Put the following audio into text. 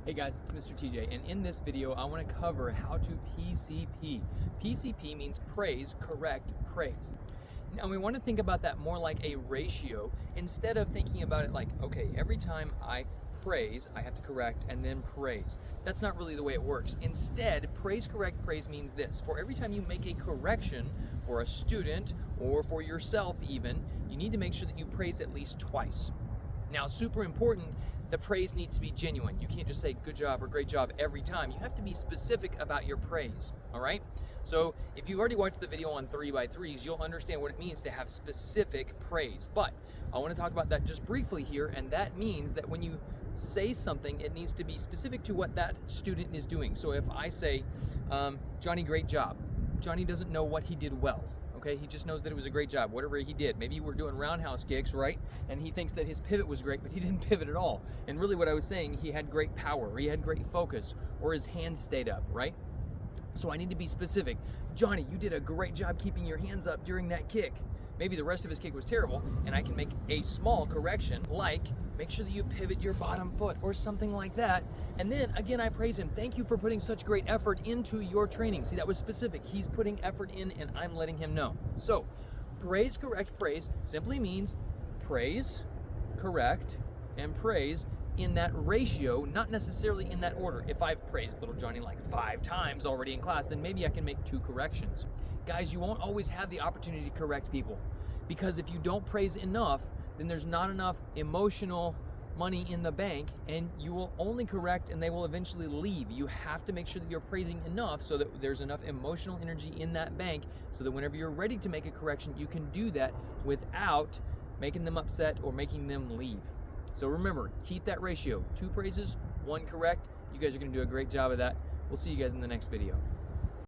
Hey guys, it's Mr. TJ, and in this video I want to cover how to PCP. PCP means praise, correct, praise. Now we want to think about that more like a ratio instead of thinking about it like, okay, every time I praise, I have to correct and then praise. That's not really the way it works. Instead, praise, correct, praise means this. For every time you make a correction for a student or for yourself even, you need to make sure that you praise at least twice. Now, super important, the praise needs to be genuine. You can't just say good job or great job every time. You have to be specific about your praise, all right? So if you've already watched the video on 3x3s, you'll understand what it means to have specific praise. But I want to talk about that just briefly here, and that means that when you say something, it needs to be specific to what that student is doing. So if I say, Johnny, great job, Johnny doesn't know what he did well. Okay, he just knows that it was a great job, whatever he did. Maybe you were doing roundhouse kicks, right? And he thinks that his pivot was great, but he didn't pivot at all. And really what I was saying, he had great power, or he had great focus, or his hands stayed up, right? So I need to be specific. Johnny, you did a great job keeping your hands up during that kick. Maybe the rest of his kick was terrible, and I can make a small correction, like make sure that you pivot your bottom foot or something like that. And then again, I praise him. Thank you for putting such great effort into your training. See, that was specific. He's putting effort in and I'm letting him know. So praise, correct, praise simply means praise, correct, and praise in that ratio, not necessarily in that order. If I've praised little Johnny like 5 times already in class, then maybe I can make 2 corrections. Guys, you won't always have the opportunity to correct people, because if you don't praise enough, then there's not enough emotional money in the bank, and you will only correct and they will eventually leave. You have to make sure that you're praising enough so that there's enough emotional energy in that bank so that whenever you're ready to make a correction, you can do that without making them upset or making them leave. So remember, keep that ratio. 2 praises, 1 correct. You guys are going to do a great job of that. We'll see you guys in the next video.